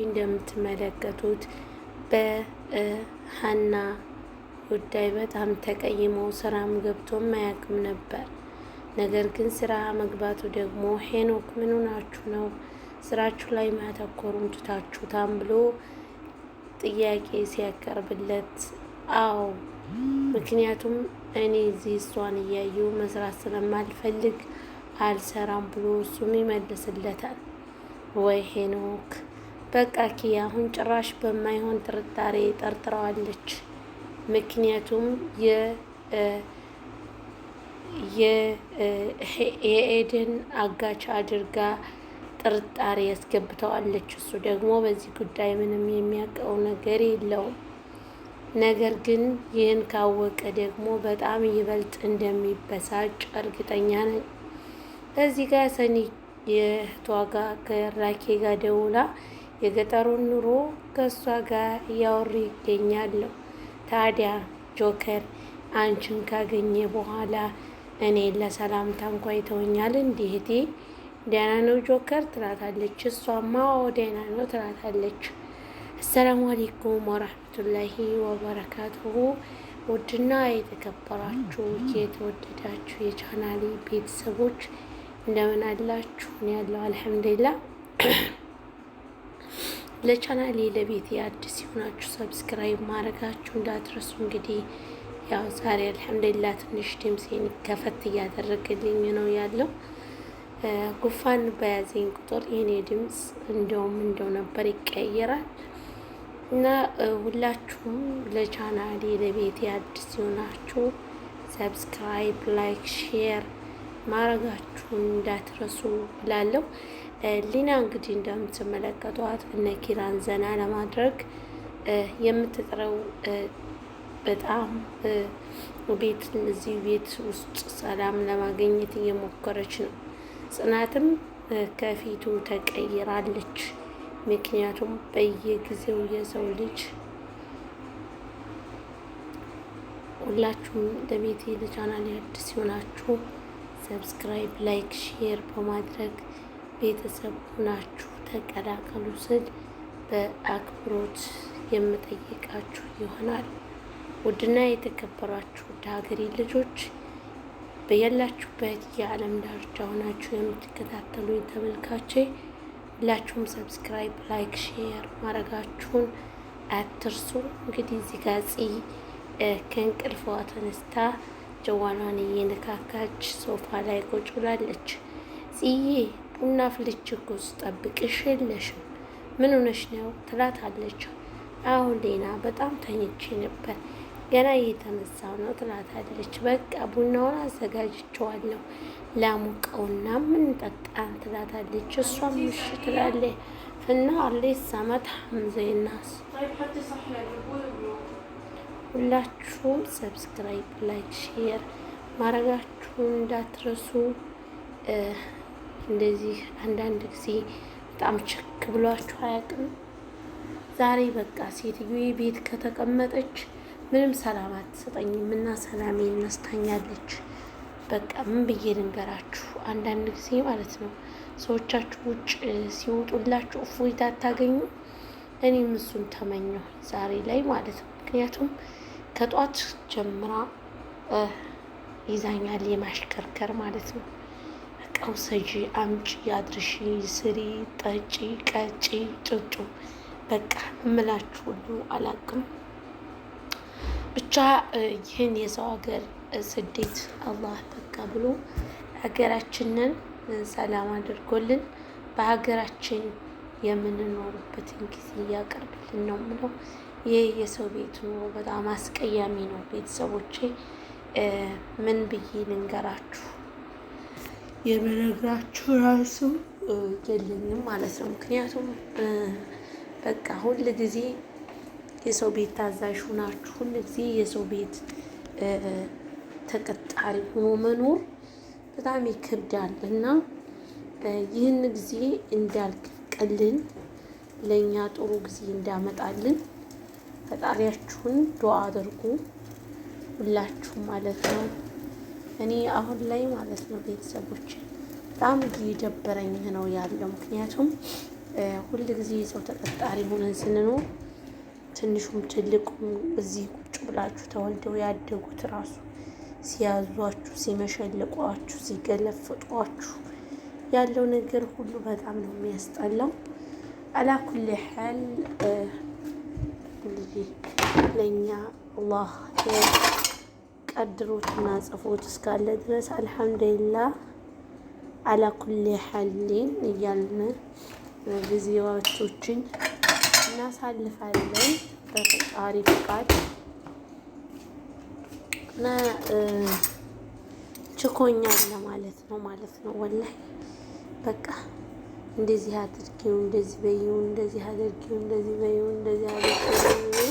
እንደምትመለከቱት በሀና ጉዳይ በጣም ተቀይሞ ስራም ገብቶም አያውቅም ነበር። ነገር ግን ስራ መግባቱ ደግሞ ሄኖክ ምን ሆናችሁ ነው ስራችሁ ላይ ማተኮሩን ትታችሁታም ብሎ ጥያቄ ሲያቀርብለት፣ አዎ ምክንያቱም እኔ እዚህ እሷን እያየሁ መስራት ስለማልፈልግ አልሰራም ብሎ እሱም ይመልስለታል። ወይ ሄኖክ በቃ ኪያ አሁን ጭራሽ በማይሆን ጥርጣሬ ጠርጥረዋለች። ምክንያቱም የኤደን አጋች አድርጋ ጥርጣሬ ያስገብተዋለች። እሱ ደግሞ በዚህ ጉዳይ ምንም የሚያውቀው ነገር የለውም። ነገር ግን ይህን ካወቀ ደግሞ በጣም ይበልጥ እንደሚበሳጭ እርግጠኛ ነኝ። እዚህ ጋር ሰኒ የእህቷ ጋር ከራኬ ጋር ደውላ የገጠሩን ኑሮ ከእሷ ጋር እያወሩ ይገኛሉ። ታዲያ ጆከር አንቺን ካገኘ በኋላ እኔ ለሰላምታ እንኳ ይተወኛል እንዲህ እህቴ ደህና ነው ጆከር ትላታለች። እሷማ ደህና ነው ትላታለች። አሰላሙ አለይኩም ወራህመቱላሂ ወበረካቱሁ። ውድና የተከበራችሁ የተወደዳችሁ የቻናሌ ቤተሰቦች እንደምን አላችሁ? ያለው አልሐምዱሊላህ። ለቻናሌ ለቤት አዲስ ሲሆናችሁ ሰብስክራይብ ማድረጋችሁ እንዳትረሱ። እንግዲህ ያው ዛሬ አልሐምዱሊላህ ትንሽ ድምፄን ከፈት እያደረገልኝ ነው ያለው። ጉፋን በያዘኝ ቁጥር የኔ ድምፅ እንደው ነበር ይቀየራል እና ሁላችሁም ለቻናሌ ለቤት አዲስ ሲሆናችሁ ሰብስክራይብ፣ ላይክ፣ ሼር ማድረጋችሁን እንዳትረሱ ብላለሁ። ሊና እንግዲህ እንደምትመለከቷት እነ ኪራን ዘና ለማድረግ የምትጥረው በጣም እዚህ ቤት ውስጥ ሰላም ለማግኘት እየሞከረች ነው። ጽናትም ከፊቱ ተቀይራለች። ምክንያቱም በየጊዜው የሰው ልጅ ሁላችሁም ለቤቴ ለቻናል አዲስ ሲሆናችሁ ሰብስክራይብ፣ ላይክ፣ ሼር በማድረግ ቤተሰብ ሆናችሁ ተቀላቀሉ ስል በአክብሮት የምጠይቃችሁ ይሆናል። ውድና የተከበራችሁ ወደ ሀገሬ ልጆች በያላችሁበት የዓለም ዳርቻ ሆናችሁ የምትከታተሉ ተመልካቼ ሁላችሁም ሰብስክራይብ፣ ላይክ፣ ሼር ማድረጋችሁን አትርሱ። እንግዲህ እዚህ ጋር ከእንቅልፏ ተነስታ ጀዋኗን እየነካካች ሶፋ ላይ ቁጭ ብላለች። ጽዬ ቡና ፍልቼ እኮ ስጠብቅሽ የለሽም ምን ሆነሽ ነው ትላታለች። አሁን ሌና በጣም ተኝቼ ነበር ገና እየተነሳው ነው ትላታለች። በቃ ቡናውን አዘጋጅቼዋለሁ ላሙቀውና ምን ጠጣን ትላታለች። እሷም እሺ ትላለች። ፍና አለች ሰመት ሐምዘይናስ ሁላችሁም ሰብስክራይብ፣ ላይክ፣ ሼር ማድረጋችሁን እንዳትረሱ። እንደዚህ አንዳንድ ጊዜ በጣም ችክ ብሏችሁ አያውቅም? ዛሬ በቃ ሴትዮዋ ቤት ከተቀመጠች ምንም ሰላም አትሰጠኝም እና ሰላሜን ነስታኛለች። በቃ ምን ብዬ ልንገራችሁ? አንዳንድ ጊዜ ማለት ነው ሰዎቻችሁ ውጭ ሲወጡላችሁ እፎይታ አታገኙ። እኔም እሱን ተመኘሁ ዛሬ ላይ ማለት ነው። ምክንያቱም ከጧት ጀምራ ይዛኛል የማሽከርከር ማለት ነው። በቃ ውሰጂ፣ አምጪ፣ አድርሺ፣ ስሪ፣ ጠጪ፣ ቀጪ፣ ጭጩ በቃ እምላችሁ ሁሉ አላቅም። ብቻ ይህን የሰው ሀገር ስደት አላህ በቃ ብሎ ሀገራችንን ሰላም አድርጎልን በሀገራችን የምንኖርበትን ጊዜ እያቀርብልን ነው ምለው። ይህ የሰው ቤት ኑሮ በጣም አስቀያሚ ነው። ቤተሰቦቼ ምን ብዬ ልንገራችሁ? የምነግራችሁ ራሱ የለኝም ማለት ነው። ምክንያቱም በቃ ሁል ጊዜ የሰው ቤት ታዛዥ ሆናችሁ ሁል ጊዜ የሰው ቤት ተቀጣሪ ሆኖ መኖር በጣም ይከብዳል እና ይህን ጊዜ እንዳልቀልን ለእኛ ጥሩ ጊዜ እንዳመጣልን ፈጣሪያችሁን ዱዓ አድርጉ ሁላችሁ ማለት ነው። እኔ አሁን ላይ ማለት ነው ቤተሰቦች በጣም እየደበረኝ ነው ያለው። ምክንያቱም ሁል ጊዜ ሰው ተቀጣሪ ሆነን ስንኖር ትንሹም ትልቁም እዚህ ቁጭ ብላችሁ ተወልደው ያደጉት ራሱ ሲያዟችሁ፣ ሲመሸልቋችሁ፣ ሲገለፍጧችሁ ያለው ነገር ሁሉ በጣም ነው የሚያስጠላው። አላኩል ሐል እንግዲህ ለእኛ አላህ ቀድሮትና ጽፎት እስካለ ድረስ አልሐምዱሊላህ አላኩል ሐሊን እያልን ጊዜዎችን እናሳልፋለን በፈጣሪ ፍቃድ እና ችኮኛል ለማለት ነው ወላሂ በቃ እንደዚህ አድርጊው፣ እንደዚህ በይው፣ እንደዚህ አድርጊው፣ እንደዚህ በይው፣ እንደዚህ አድርጊው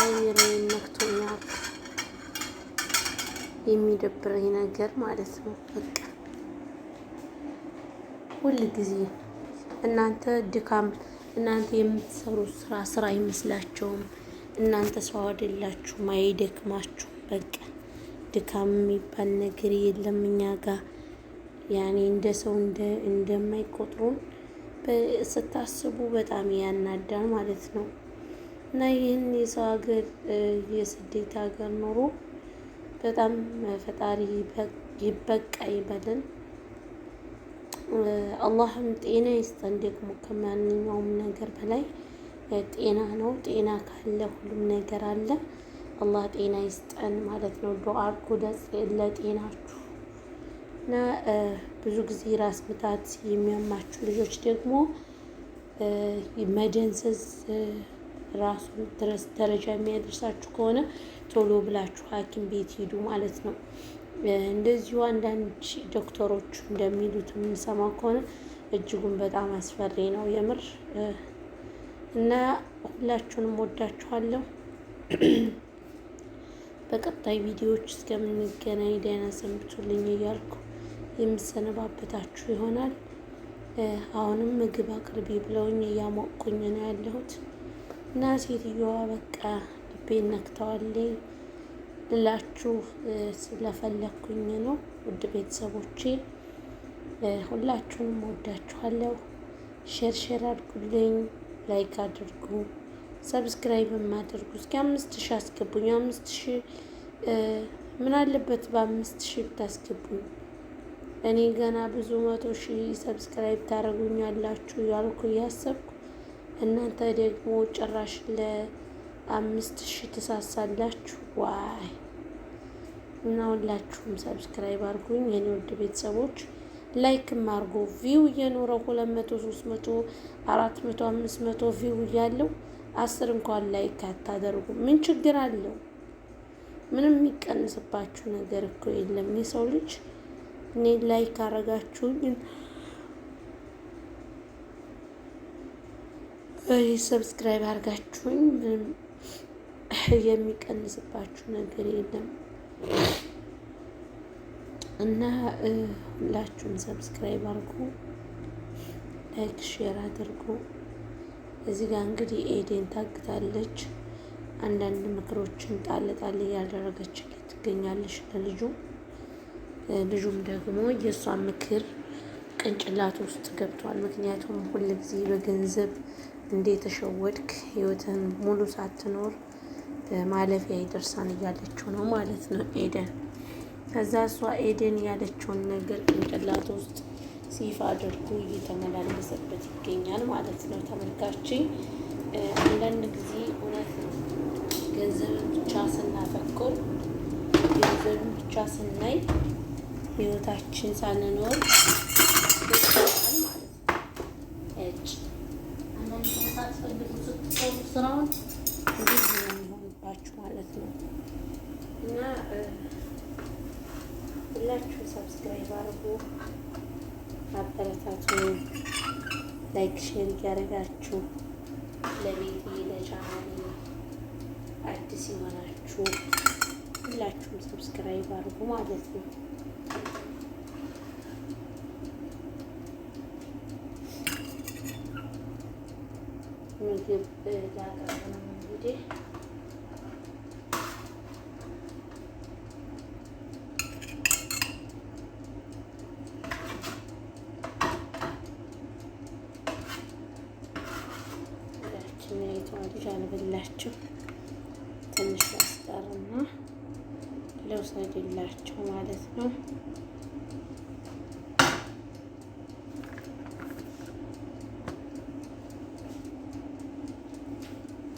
አይምሮዬን ነክቶኛል። የሚደብረኝ ነገር ማለት ነው በቃ ሁል ጊዜ እናንተ ድካም እናንተ የምትሰሩት ስራ አይመስላቸውም። እናንተ ሰው አይደላችሁም፣ አይደክማችሁም። በቃ ድካም የሚባል ነገር የለም እኛ ጋር ያኔ እንደ ሰው እንደማይቆጥሩን ስታስቡ በጣም ያናዳል ማለት ነው። እና ይህን የሰው ሀገር የስደት ሀገር ኑሮ በጣም ፈጣሪ ይበቃ ይበለን። አላህም ጤና ይስጠን። ደግሞ ከማንኛውም ነገር በላይ ጤና ነው። ጤና ካለ ሁሉም ነገር አለ። አላህ ጤና ይስጠን ማለት ነው። ዱዓ አድርጉ ለጤናችሁ። እና ብዙ ጊዜ ራስ ምታት የሚያማችሁ ልጆች ደግሞ መደንዘዝ ራሱ ድረስ ደረጃ የሚያደርሳችሁ ከሆነ ቶሎ ብላችሁ ሐኪም ቤት ሂዱ ማለት ነው። እንደዚሁ አንዳንድ ዶክተሮች እንደሚሉት የምንሰማ ከሆነ እጅጉን በጣም አስፈሪ ነው የምር። እና ሁላችሁንም ወዳችኋለሁ። በቀጣይ ቪዲዮዎች እስከምንገናኝ ደህና ሰንብቱልኝ እያልኩ የምሰነባበታችሁ ይሆናል። አሁንም ምግብ አቅርቢ ብለውኝ እያሞቁኝ ነው ያለሁት እና ሴትዮዋ በቃ ልቤን ነክተዋለኝ ልላችሁ ስለፈለኩኝ ነው። ውድ ቤተሰቦቼ ሁላችሁንም ወዳችኋለሁ። ሼር አድርጉልኝ፣ ላይክ አድርጉ፣ ሰብስክራይብም አድርጉ። እስኪ 5000 አስገቡኝ። 5000 ምን አለበት በ5000 ብታስገቡኝ? እኔ ገና ብዙ 100,000 ሰብስክራይብ ታደርጉኛላችሁ ያልኩ እያሰብኩ እናንተ ደግሞ ጭራሽ ለ5000 ትሳሳላችሁ። ዋይ! እና ሁላችሁም ሰብስክራይብ አድርጉኝ የኔ ውድ ቤተሰቦች። ላይክም አድርጉ። ቪው እየኖረው 200 300 400 500 ቪው እያለው 10 እንኳን ላይክ አታደርጉ። ምን ችግር አለው? ምንም የሚቀንስባችሁ ነገር እኮ የለም። የሰው ልጅ እኔ ላይክ አረጋችሁኝ ሰብስክራይብ አድርጋችሁኝ ምንም የሚቀንስባችሁ ነገር የለም። እና ሁላችሁም ሰብስክራይብ አድርጉ፣ ላይክ ሼር አድርጉ። እዚህ ጋር እንግዲህ ኤዴን ታግታለች። አንዳንድ ምክሮችን ጣል እያደረገች ትገኛለች ለልጁ። ልጁም ደግሞ የእሷ ምክር ቅንጭላት ውስጥ ገብቷል። ምክንያቱም ሁል ጊዜ በገንዘብ እንደተሸወድክ ህይወትን ሙሉ ሳትኖር ማለፊያ ይደርሳን እያለችው ነው ማለት ነው ኤደን። ከዛ እሷ ኤደን ያለችውን ነገር ቅንጭላት ውስጥ ሲፋ አድርጎ እየተመላለሰበት ይገኛል ማለት ነው። ተመልካች አንዳንድ ጊዜ እውነት ነው ገንዘብን ብቻ ስናፈቅር ገንዘብን ብቻ ስናይ ህይወታችን ሳንኖር ይችላል ማለት ነው። አንዳንድ ሳትፈልጉ ስትሰሩ ስራውን እንዴት ነው የሚሆንባችሁ ማለት ነው። እና ሁላችሁ ሰብስክራይብ አድርጉ፣ አበረታቱ፣ ላይክ ሼር እያደረጋችሁ ለቤቴ ለቻናሌ አዲስ የሆናችሁ ሁላችሁም ሰብስክራይብ አድርጉ ማለት ነው። ምግብ ላቀርብ ነው እንግዲህ ያቺኛይቷ ልጅ አልበላችም። ትንሽ ላስቀርና ልውሰድላቸው ማለት ነው።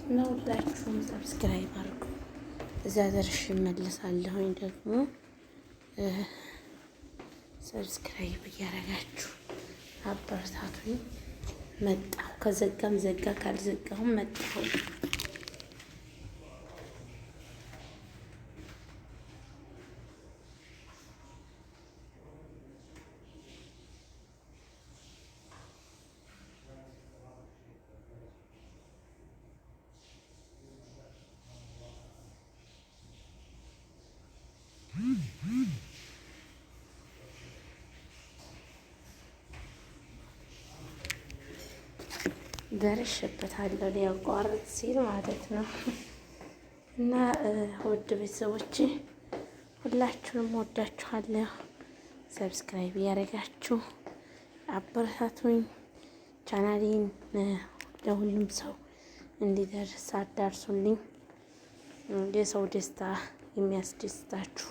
እና ሁላችሁም ሰብስክራይብ አድርጉ። እዛ ደርሼ እመልሳለሁኝ። ደግሞ ሰብስክራይብ እያደረጋችሁ አበረታቱኝ። መጣሁ ከዘጋም ዘጋ ካልዘጋሁም መጣሁ። ደርሼበታለሁ ሊያቋርጥ ሲል ማለት ነው። እና ውድ ቤተሰቦቼ ሁላችሁንም ወዳችኋለሁ። ሰብስክራይብ እያደረጋችሁ አበረታቱኝ። ቻናሌን ለሁሉም ሰው እንዲደርስ አዳርሱልኝ። የሰው ደስታ የሚያስደስታችሁ፣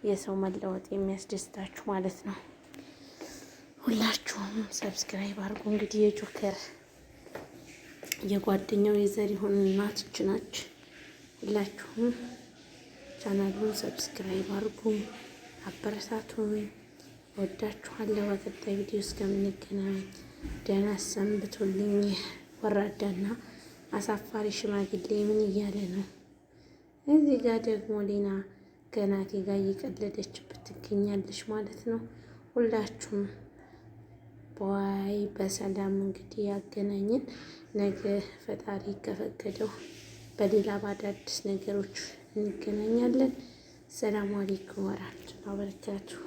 የሰው መለወጥ የሚያስደስታችሁ ማለት ነው። ሁላችሁም ሰብስክራይብ አድርጉ። እንግዲህ የጆከር የጓደኛው የዘሪሁን እናቶች ናች። ሁላችሁም ቻናሉን ሰብስክራይብ አድርጉ፣ አበረታቱኝ። ወዳችኋለሁ። በቀጣይ ቪዲዮ እስከምንገናኝ ደህና ሰንብቱልኝ። ወራዳና አሳፋሪ ሽማግሌ ምን እያለ ነው? እዚህ ጋር ደግሞ ሌና ከናቴ ጋር እየቀለደችበት ትገኛለች ማለት ነው። ሁላችሁም በዋይ በሰላም እንግዲህ ያገናኘን። ነገ ፈጣሪ ከፈቀደው በሌላ በአዳዲስ ነገሮች እንገናኛለን። ሰላም አለይኩም ወራህመቱላሂ ወበረካቱሁ።